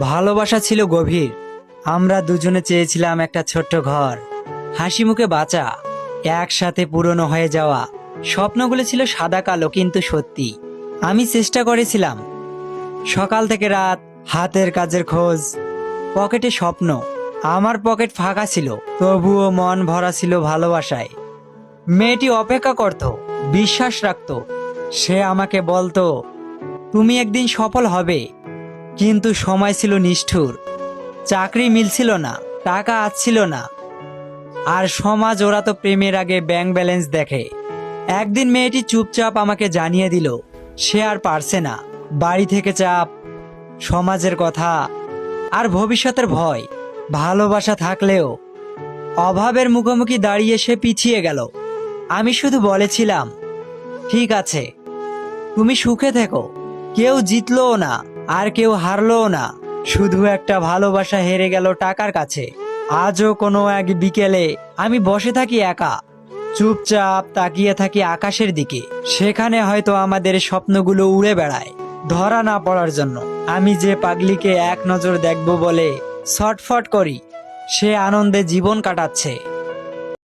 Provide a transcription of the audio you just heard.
ভালোবাসা ছিল গভীর। আমরা দুজনে চেয়েছিলাম একটা ছোট্ট ঘর, হাসি মুখে বাঁচা, একসাথে পুরনো হয়ে যাওয়া। স্বপ্নগুলো ছিল সাদা কালো কিন্তু সত্যি। আমি চেষ্টা করেছিলাম, সকাল থেকে রাত, হাতের কাজের খোঁজ, পকেটে স্বপ্ন। আমার পকেট ফাঁকা ছিল, তবুও মন ভরা ছিল ভালোবাসায়। মেয়েটি অপেক্ষা করত, বিশ্বাস রাখত। সে আমাকে বলতো, তুমি একদিন সফল হবে। কিন্তু সময় ছিল নিষ্ঠুর। চাকরি মিলছিল না, টাকা আসছিল না, আর সমাজ ওরা তো প্রেমের আগে ব্যাংক ব্যালেন্স দেখে। একদিন মেয়েটি চুপচাপ আমাকে জানিয়ে দিল, সে আর পারছে না। বাড়ি থেকে চাপ, সমাজের কথা, আর ভবিষ্যতের ভয়। ভালোবাসা থাকলেও অভাবের মুখোমুখি দাঁড়িয়ে সে পিছিয়ে গেল। আমি শুধু বলেছিলাম, ঠিক আছে, তুমি সুখে থেকো। কেউ জিতলোও না, আর কেউ হারলোও না। শুধু একটা ভালোবাসা হেরে গেল টাকার কাছে। আজও কোনো এক বিকেলে আমি বসে থাকি একা, চুপচাপ তাকিয়ে থাকি আকাশের দিকে। সেখানে হয়তো আমাদের স্বপ্নগুলো উড়ে বেড়ায়, ধরা না পড়ার জন্য। আমি যে পাগলিকে এক নজর দেখব বলে ছটফট করি, সে আনন্দে জীবন কাটাচ্ছে।